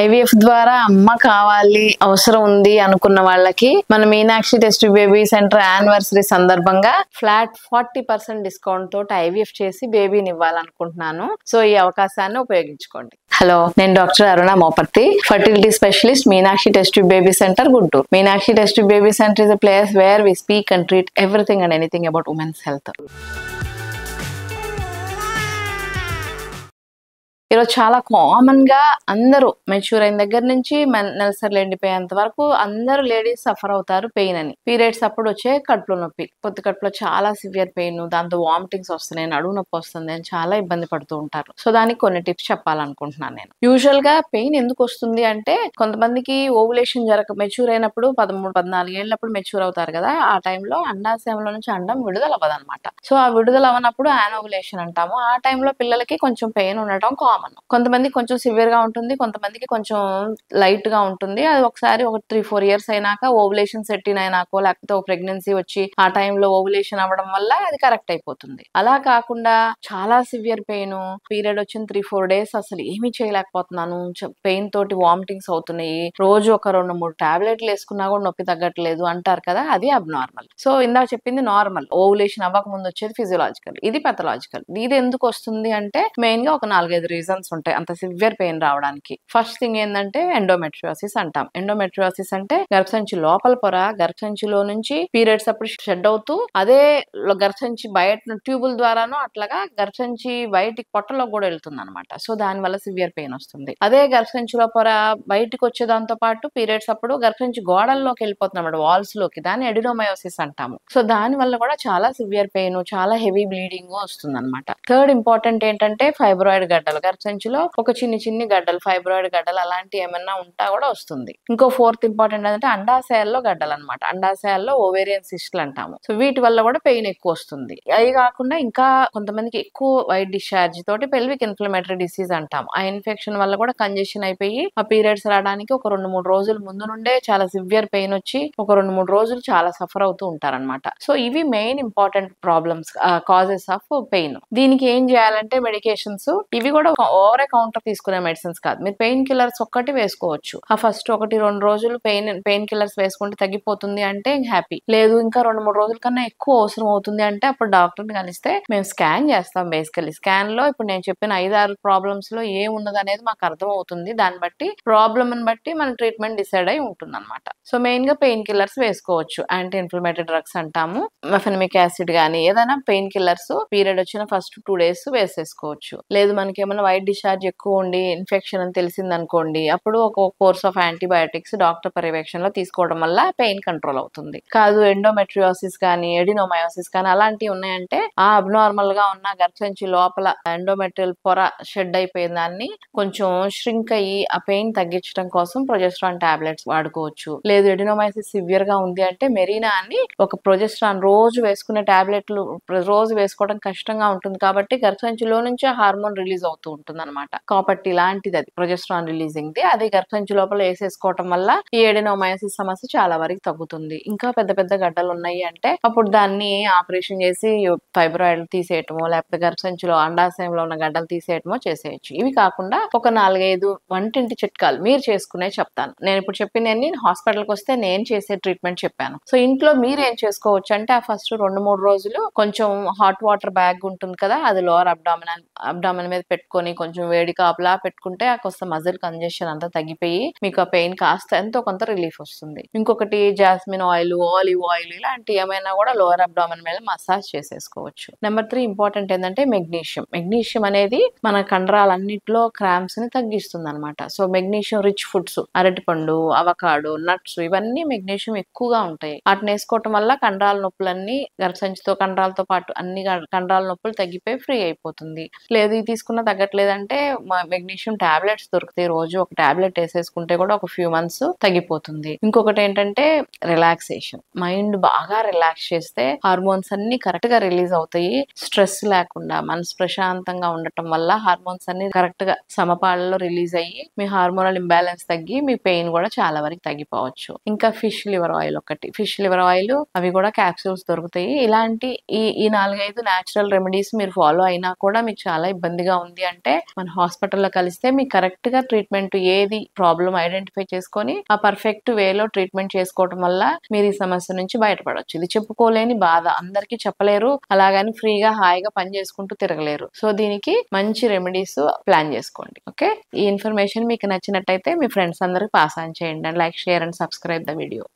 IVF ద్వారా అమ్మ కావాలి అవసరం ఉంది అనుకున్న వాళ్ళకి మన Meenakshi test baby centre anniversary సందర్భంగా ఫ్లాట్ 40% డిస్కౌంట్ తోటి ఐవీఎఫ్ చేసి బేబీని ఇవ్వాలనుకుంటున్నాను. సో ఈ అవకాశాన్ని ఉపయోగించుకోండి. హలో, నేను doctor Aruna Moparthi, fertility specialist, Meenakshi test baby centre, Guntur. Meenakshi test baby centre is a place where we speak and treat everything and anything about women's health. ఈరోజు చాలా కామన్ గా అందరూ మెచ్యూర్ అయిన దగ్గర నుంచి నెలసరి ఎండిపోయేంత వరకు అందరూ లేడీస్ సఫర్ అవుతారు పెయిన్ అని. పీరియడ్స్ అప్పుడు వచ్చే కడుపులో నొప్పి, పొత్తి కడుపులో చాలా సివియర్ పెయిన్, దాంతో వామిటింగ్స్ వస్తున్నాయి, నడుము నొప్పి వస్తుంది అని చాలా ఇబ్బంది పడుతూ ఉంటారు. సో దానికి కొన్ని టిప్స్ చెప్పాలనుకుంటున్నాను నేను. యూజువల్ గా పెయిన్ ఎందుకు వస్తుంది అంటే, కొంతమందికి ఓవులేషన్ మెచ్యూర్ అయినప్పుడు 13-14 ఏళ్ళప్పుడు మెచ్యూర్ అవుతారు కదా, ఆ టైంలో అండాశయంలో నుంచి అండం విడుదల అవ్వదన్నమాట. సో ఆ విడుదల అవ్వనప్పుడు యానోవులేషన్ అంటాము. ఆ టైంలో పిల్లలకి కొంచెం పెయిన్ ఉండటం కామన్. కొంతమంది కొంచెం సివియర్ గా ఉంటుంది, కొంతమందికి కొంచెం లైట్ గా ఉంటుంది. అది ఒకసారి ఒక 3-4 ఇయర్స్ అయినాక ఓవులేషన్ సెట్ ఇన్ అయినాకో, లేకపోతే ఒక ప్రెగ్నెన్సీ వచ్చి ఆ టైంలో ఓవులేషన్ అవ్వడం వల్ల అది కరెక్ట్ అయిపోతుంది. అలా కాకుండా చాలా సివియర్ పెయిన్, పీరియడ్ వచ్చిన 3-4 డేస్ అసలు ఏమీ చేయలేకపోతున్నాను, పెయిన్ తోటి వామిటింగ్స్ అవుతున్నాయి, రోజు ఒక 2-3 టాబ్లెట్లు వేసుకున్నా కూడా నొప్పి తగ్గట్లేదు అంటారు కదా, అది అబ్నార్మల్. సో ఇందాక చెప్పింది నార్మల్, ఓవులేషన్ అవ్వక ముందు వచ్చేది ఫిజియోలాజికల్, ఇది పెథలాజికల్. ఇది ఎందుకు వస్తుంది అంటే మెయిన్ గా ఒక 4-5 రీజన్స్ ఉంటాయి అంత సివియర్ పెయిన్ రావడానికి. ఫస్ట్ థింగ్ ఏంటంటే ఎండోమెట్రియోసిస్ అంటాం. ఎండోమెట్రియోసిస్ అంటే గర్భసంచి లోపల పొర, గర్భసంచిలో నుంచి పీరియడ్స్ అప్పుడు షెడ్ అవుతూ అదే గర్భసంచి బయట ట్యూబుల ద్వారాను అట్లాగా గర్భసంచి బయటికి పొట్టలో కూడా వెళ్తుంది అనమాట. సో దాని వల్ల సివియర్ పెయిన్ వస్తుంది. అదే గర్భసంచిలో పొర బయటికి వచ్చేదాంతో పాటు పీరియడ్స్ అప్పుడు గర్భసంచి గోడల్లోకి వెళ్ళిపోతుంది అన్నమాట, వాల్స్ లోకి. దాన్ని ఎడినోమయోసిస్ అంటాము. సో దాని వల్ల కూడా చాలా సివియర్ పెయిన్, చాలా హెవీ బ్లీడింగ్ వస్తుంది అనమాట. థర్డ్ ఇంపార్టెంట్ ఏంటంటే ఫైబ్రాయిడ్ గడ్డలు, గర్భసంచిలో ఒక చిన్ని గడ్డలు, ఫైబ్రాయిడ్ గడ్డలు అలాంటి ఏమన్నా ఉంటా కూడా వస్తుంది. ఇంకో ఫోర్త్ ఇంపార్టెంట్ అంటే అండాశయాల్లో గడ్డలు అనమాట. అండాశయాల్లో ఓవేరియన్ సిస్టులు అంటాము. సో వీటి వల్ల కూడా పెయిన్ ఎక్కువ వస్తుంది. అవి కాకుండా ఇంకా కొంతమందికి ఎక్కువ వైట్ డిశ్చార్జ్ తోటి పెల్విక్ ఇన్ఫ్లమేటరీ డిసీజ్ అంటాము. ఆ ఇన్ఫెక్షన్ వల్ల కూడా కంజెషన్ అయిపోయి ఆ పీరియడ్స్ రావడానికి ఒక 2-3 రోజుల ముందు నుండే చాలా సివియర్ పెయిన్ వచ్చి ఒక 2-3 రోజులు చాలా సఫర్ అవుతూ ఉంటారనమాట. సో ఇవి main important problems, causes of pain. దీనికి ఏం చేయాలంటే మెడికేషన్స్, ఇవి కూడా ఓవర్ కౌంటర్ తీసుకునే మెడిసిన్స్ కాదు. మీరు పెయిన్ కిల్లర్స్ ఒక్కటి వేసుకోవచ్చు. ఆ ఫస్ట్ 1-2 రోజులు పెయిన్ కిల్లర్స్ వేసుకుంటే తగ్గిపోతుంది అంటే హ్యాపీ. లేదు ఇంకా 2-3 రోజుల కన్నా ఎక్కువ అవసరం అవుతుంది అంటే అప్పుడు డాక్టర్ని కలిస్తే మేము స్కాన్ చేస్తాం. బేసికలీ స్కాన్ లో ఇప్పుడు నేను చెప్పిన 5-6 ప్రాబ్లమ్స్ లో ఏమున్నది అనేది మాకు అర్థం అవుతుంది. దాన్ని బట్టి ప్రాబ్లమ్ బట్టి మన ట్రీట్మెంట్ డిసైడ్ అయి ఉంటుంది అనమాట. సో మెయిన్ గా పెయిన్ కిల్లర్స్ వేసుకోవచ్చు. యాంటీ ఇన్ఫ్లమేటరీ డ్రగ్స్ అంటాము. మెఫెనమిక్ యాసిడ్ గానీ ఏదైనా పెయిన్ కిల్లర్స్ పీరియడ్ వచ్చిన ఫస్ట్ 2 days వేసేసుకోవచ్చు. లేదు మనకి ఏమైనా వైట్ డిశ్చార్జ్ ఎక్కువ ఉండి ఇన్ఫెక్షన్ అని తెలిసింది అనుకోండి, అప్పుడు ఒక కోర్స్ ఆఫ్ యాంటీబయాటిక్స్ డాక్టర్ పర్యవేక్షణలో తీసుకోవడం వల్ల పెయిన్ కంట్రోల్ అవుతుంది. కాదు ఎండోమెట్రియోసిస్ కానీ ఎడినోమయోసిస్ కానీ అలాంటివి ఉన్నాయంటే ఆ అబ్నార్మల్ గా ఉన్న గర్భసంచి లోపల ఎండోమెట్రియల్ పొర షెడ్ అయిపోయిన దాన్ని కొంచెం ష్రింక్ అయ్యి ఆ పెయిన్ తగ్గించడం కోసం ప్రొజెస్ట్రాన్ టాబ్లెట్స్ వాడుకోవచ్చు. లేదు ఎడినోమయోసిస్ సివియర్ గా ఉంది అంటే మెరీనా అని ఒక ప్రొజెస్ట్రాన్ రోజు వేసుకునే టాబ్లెట్లు రోజు వేసుకోవడం కష్టంగా ఉంటుంది కాబట్టి గర్భసంచిలో నుంచి హార్మోన్ రిలీజ్ అవుతూ ఉంటుంది అనమాట. కాబట్టి ఇలాంటిది అది ప్రొజెస్ట్రాన్ రిలీజింగ్ ది, అది గర్భసంచి లోపల వేసేసుకోవటం వల్ల ఈ ఎడినోమయోసిస్ సమస్య చాలా వరకు తగ్గుతుంది. ఇంకా పెద్ద గడ్డలు ఉన్నాయి అంటే అప్పుడు దాన్ని ఆపరేషన్ చేసి ఫైబ్రాయిడ్ తీసేయటమో, లేకపోతే గర్భసంచిలో అండాశయంలో ఉన్న గడ్డలు తీసేయటమో చేసేయచ్చు. ఇవి కాకుండా ఒక 4-5 వంటింటి చిట్కాలు మీరు చేసుకునే చెప్తాను. నేను ఇప్పుడు చెప్పినన్ని హాస్పిటల్కి వస్తే నేను చేసే ట్రీట్మెంట్ చెప్పాను. సో ఇంట్లో మీరు ఏం చేసుకోవచ్చు అంటే, ఆ ఫస్ట్ 2-3 రోజులు కొంచెం హాట్ వాటర్ బ్యాగ్ ఉంటుంది కదా, అది లోవర్ అబ్డామిన్ మీద పెట్టుకొని కొంచెం వేడి కాపులా పెట్టుకుంటే ఆ కొంత మజిల్ కంజెషన్ అంతా తగ్గిపోయి మీకు ఆ పెయిన్ కాస్త ఎంతో కొంత రిలీఫ్ వస్తుంది. ఇంకొకటి జాస్మిన్ ఆయిల్, ఆలివ్ ఆయిల్ ఇలాంటి ఏమైనా కూడా లోవర్ అబ్డామిన్ మీద మసాజ్ చేసేసుకోవచ్చు. నెంబర్ 3 ఇంపార్టెంట్ ఏంటంటే మెగ్నీషియం. మెగ్నీషియం అనేది మన కండరాలన్నిటిలో క్రాంప్స్ ని తగ్గిస్తుంది అనమాట. సో మెగ్నీషియం రిచ్ ఫుడ్స్, అరటిపండు, అవకాడో, నట్స్ ఇవన్నీ మెగ్నీషియం ఎక్కువగా ఉంటాయి. వాటిని వేసుకోవటం వల్ల కండరాల నొప్పులన్నీ గర్భసంచితో కండరాలతో పాటు అన్ని కండరాల నొప్పులు తగ్గిపోయి ఫ్రీ అయిపోతుంది. లేదు ఇది తీసుకున్నా తగ్గట్లేదంటే మెగ్నీషియం టాబ్లెట్స్ దొరుకుతాయి. రోజు ఒక టాబ్లెట్ వేసేసుకుంటే కూడా ఒక ఫ్యూ మంత్స్ తగ్గిపోతుంది. ఇంకొకటి ఏంటంటే రిలాక్సేషన్. మైండ్ బాగా రిలాక్స్ చేస్తే హార్మోన్స్ అన్ని కరెక్ట్ గా రిలీజ్ అవుతాయి. స్ట్రెస్ లేకుండా మనసు ప్రశాంతంగా ఉండటం వల్ల హార్మోన్స్ అన్ని కరెక్ట్ గా సమపాలలో రిలీజ్ అయ్యి మీ హార్మోనల్ ఇంబ్యాలెన్స్ తగ్గి మీ పెయిన్ కూడా చాలా వరకు తగ్గిపోవచ్చు. ఇంకా ఫిష్ లివర్ ఆయిల్ ఒకటి, ఫిష్ లివర్ ఆయిల్ అవి కూడా క్యాప్సూల్స్ దొరుకుతాయి. ఇలాంటి ఈ 4-5 న్యాచురల్ రెమెడీస్ మీరు ఫాలో అయినా కూడా మీకు చాలా ఇబ్బందిగా ఉంది అంటే అంటే మన హాస్పిటల్లో కలిస్తే మీకు కరెక్ట్ గా ట్రీట్మెంట్ ఏది ప్రాబ్లం ఐడెంటిఫై చేసుకొని ఆ పర్ఫెక్ట్ వేలో ట్రీట్మెంట్ చేసుకోవడం వల్ల మీరు ఈ సమస్య నుంచి బయటపడవచ్చు. ఇది చెప్పుకోలేని బాధ, అందరికీ చెప్పలేరు, అలాగని ఫ్రీగా హాయిగా పని చేసుకుంటూ తిరగలేరు. సో దీనికి మంచి రెమెడీస్ ప్లాన్ చేసుకోండి. ఓకే, ఈ ఇన్ఫర్మేషన్ మీకు నచ్చినట్టయితే మీ ఫ్రెండ్స్ అందరికి పాస్ ఆన్ చేయండి. Like, share and subscribe the video.